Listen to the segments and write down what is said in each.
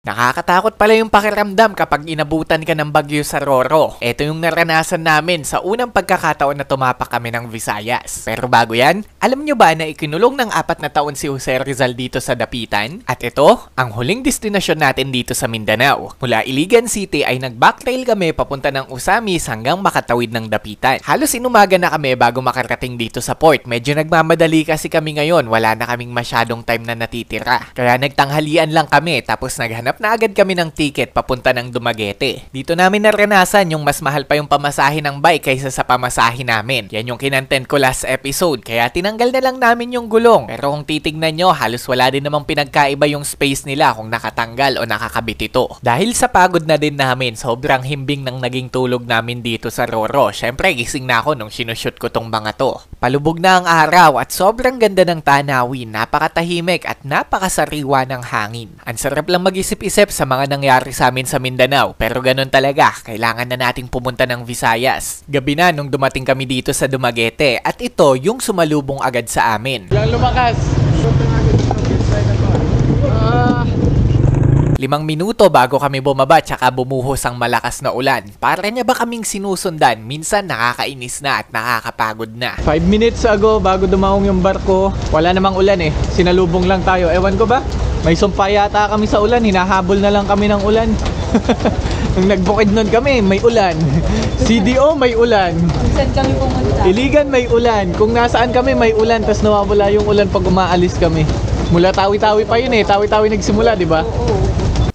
Nakakatakot pala yung pakiramdam kapag inabutan ka ng bagyo sa Roro. Ito yung naranasan namin sa unang pagkakataon na tumapak kami ng Visayas. Pero bago yan, alam nyo ba na ikinulong ng 4 na taon si Jose Rizal dito sa Dapitan? At ito, ang huling destinasyon natin dito sa Mindanao. Mula Iligan City ay nag-backtrail kami papunta ng Usamis hanggang makatawid ng Dapitan. Halos inumaga na kami bago makarating dito sa port. Medyo nagmamadali kasi kami ngayon, wala na kaming masyadong time na natitira. Kaya nagtanghalian lang kami tapos naghanap na agad kami ng ticket papunta ng Dumaguete. Dito namin naranasan yung mas mahal pa yung pamasahe ng bike kaysa sa pamasahe namin. Yan yung kinontent ko last episode, kaya tinanggal na lang namin yung gulong. Pero kung titignan nyo, halos wala din namang pinagkaiba yung space nila kung nakatanggal o nakakabit ito. Dahil sa pagod na din namin, sobrang himbing ng naging tulog namin dito sa Roro. Syempre, gising na ako nung sinushoot ko tong mga to. Palubog na ang araw at sobrang ganda ng tanawin, napakatahimik at napakasariwa ng hangin. Ang sarap lang mag-isip-isip sa mga nangyari sa amin sa Mindanao, pero ganun talaga, kailangan na nating pumunta ng Visayas. Gabi na nung dumating kami dito sa Dumaguete at ito yung sumalubong agad sa amin. Yang lumakas! 5 minuto bago kami bumaba tsaka bumuhos ang malakas na ulan. Para niya ba kaming sinusundan? Minsan nakakainis na at nakakapagod na. 5 minutes ago bago dumaong yung barko, wala namang ulan eh. Sinalubong lang tayo. Ewan ko ba? May sumpa yata kami sa ulan. Hinahabol na lang kami ng ulan. Nung nagbukid nun kami, may ulan. CDO may ulan. Saan kami pumunta? Iligan may ulan. Kung nasaan kami may ulan, tas nawawala yung ulan pag umaalis kami. Mula Tawi-Tawi pa yun eh. Tawi-Tawi nagsimula, di ba? Oo.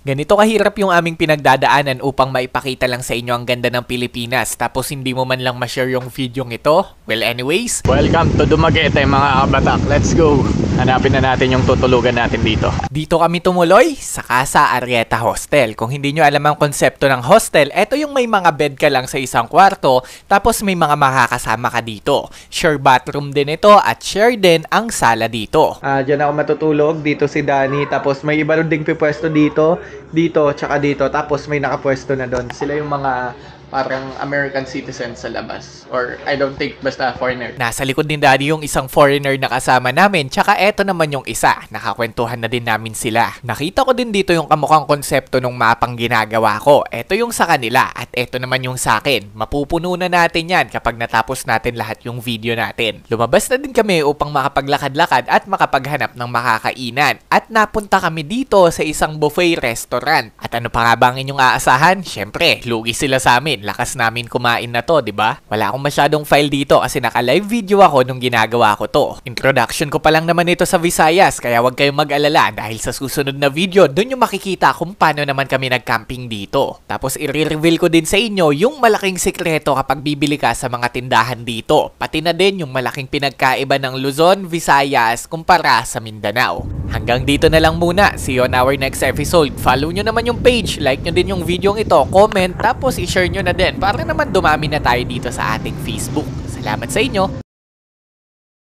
Ganito kahirap yung aming pinagdadaanan upang maipakita lang sa inyo ang ganda ng Pilipinas tapos hindi mo man lang ma-share yung video ito. Well anyways, Welcome to Dumaguete mga kabatak. Let's go. Hanapin na natin yung tutulugan natin dito. dito kami tumuloy sa Casa Arrieta Hostel. Kung hindi nyo alam ang konsepto ng hostel, eto yung may mga bed ka lang sa isang kwarto tapos may mga makakasama ka dito. Share bathroom din ito at share din ang sala dito. Diyan ako matutulog. Dito si Danny. Tapos may iba rin ding pipwesto dito. Dito, tsaka dito. Tapos may nakapwesto na doon. Sila yung mga parang American citizens sa labas. Or I don't think basta foreigner. Nasa likod din daddy yung isang foreigner na kasama namin, tsaka eto naman yung isa, nakakwentuhan na din namin sila. Nakita ko din dito yung kamukhang konsepto ng mapang ginagawa ko. Eto yung sa kanila at eto naman yung sa akin. Mapupuno na natin yan kapag natapos natin lahat yung video natin. Lumabas na din kami upang makapaglakad-lakad at makapaghanap ng makakainan. At napunta kami dito sa isang buffet restaurant. At ano pa nga ba ang inyong aasahan? Syempre, lugi sila sa amin. Lakas namin kumain na to, 'di ba? Wala akong masyadong file dito kasi naka-live video ako nung ginagawa ko to. Introduction ko pa lang naman ito sa Visayas, kaya huwag kayong mag-alala dahil sa susunod na video, doon yung makikita kung paano naman kami nag-camping dito. Tapos i-reveal ko din sa inyo yung malaking sikreto kapag bibili ka sa mga tindahan dito. Pati na din yung malaking pinagkaiba ng Luzon, Visayas kumpara sa Mindanao. Hanggang dito na lang muna. See you on our next episode. Follow nyo naman yung page, like nyo din yung video ito, comment, tapos i-share nyo na din para naman dumami na tayo dito sa ating Facebook. Salamat sa inyo!